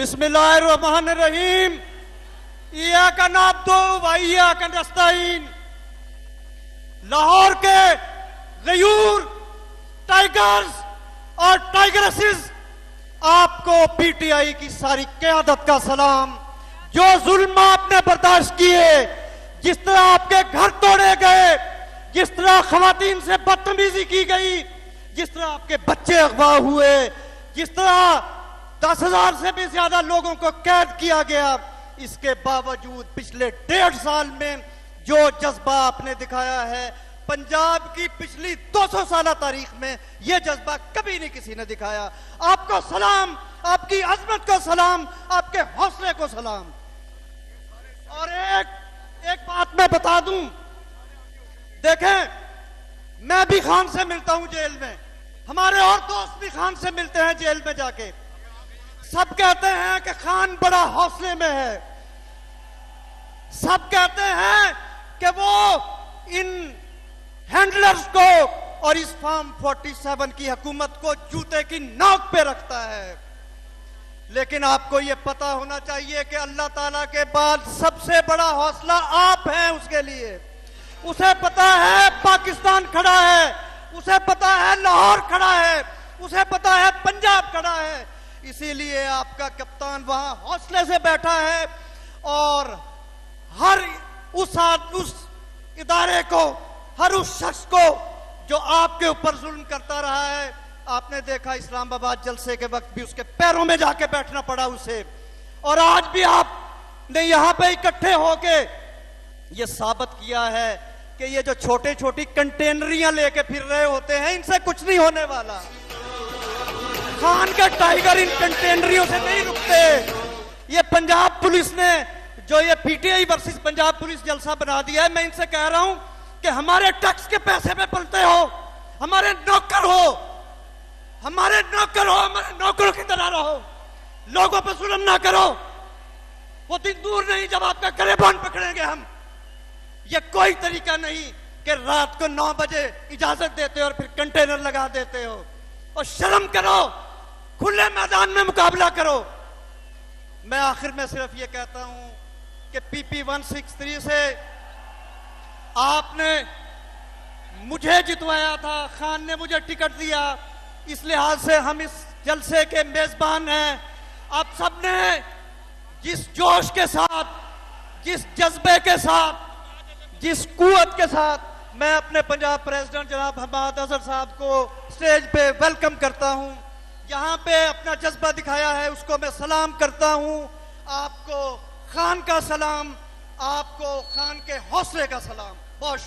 बिस्मिल्लाहिर्रहमानिर्रहीम। इय्याका नअब्दु व इय्याका नस्तईन। लाहौर के गयूर टाइगर्स और टाइगरेसेस, आपको पीटीआई की सारी क़यादत का सलाम। जो जुल्म आपने बर्दाश्त किए, जिस तरह आपके घर तोड़े गए, जिस तरह खवातीन से बदतमीजी की गई, जिस तरह आपके बच्चे अगवा हुए, जिस तरह 10,000 से भी ज्यादा लोगों को कैद किया गया, इसके बावजूद पिछले 1.5 साल में जो जज्बा आपने दिखाया है, पंजाब की पिछली 200 साल तारीख में यह जज्बा कभी नहीं किसी ने दिखाया। आपको सलाम, आपकी अजमत को सलाम, आपके हौसले को सलाम। और एक बात मैं बता दूं, देखें, मैं भी खान से मिलता हूं जेल में, हमारे और दोस्त भी खान से मिलते हैं जेल में जाके। सब कहते हैं कि खान बड़ा हौसले में है, सब कहते हैं कि वो इन हैंडलर्स को और इस फॉर्म 47 की हुकूमत को जूते की नोक पे रखता है। लेकिन आपको यह पता होना चाहिए कि अल्लाह ताला के बाद सबसे बड़ा हौसला आप हैं उसके लिए। उसे पता है पाकिस्तान खड़ा है, उसे पता है लाहौर खड़ा है, उसे पता है पंजाब खड़ा है। इसीलिए आपका कप्तान वहां हौसले से बैठा है और हर उस इदारे को, हर उस शख्स को जो आपके ऊपर जुल्म करता रहा है, आपने देखा इस्लामाबाद जलसे के वक्त भी उसके पैरों में जाके बैठना पड़ा उसे। और आज भी आपने यहां पे इकट्ठे होके ये साबित किया है कि ये जो छोटे छोटी कंटेनरियां लेके फिर रहे होते हैं, इनसे कुछ नहीं होने वाला। खान के टाइगर इन कंटेनरियों से नहीं रुकते। ये पंजाब पुलिस ने जो ये पीटीआई वर्सेस पंजाब पुलिस जलसा बना दिया है, मैं इनसे कह रहा हूं कि हमारे टैक्स के पैसे पे पलते हो, हमारे नौकर हो, हमारे नौकरों की तरह रहो, लोगों पर जुल्म ना करो। वो दिन दूर नहीं जब आपका गिरबान पकड़ेंगे हम। ये कोई तरीका नहीं कि रात को 9 बजे इजाजत देते हो और फिर कंटेनर लगा देते हो। और शर्म करो, खुले मैदान में मुकाबला करो। मैं आखिर में सिर्फ ये कहता हूं कि पीपी 163 से आपने मुझे जितवाया था, खान ने मुझे टिकट दिया, इस लिहाज से हम इस जलसे के मेजबान हैं। आप सबने जिस जोश के साथ, जिस जज्बे के साथ, जिस कुव्वत के साथ मैं अपने पंजाब प्रेसिडेंट जनाब हमाद अजहर साहब को स्टेज पे वेलकम करता हूं, यहां पे अपना जज्बा दिखाया है, उसको मैं सलाम करता हूं। आपको खान का सलाम, आपको खान के हौसले का सलाम। बहुत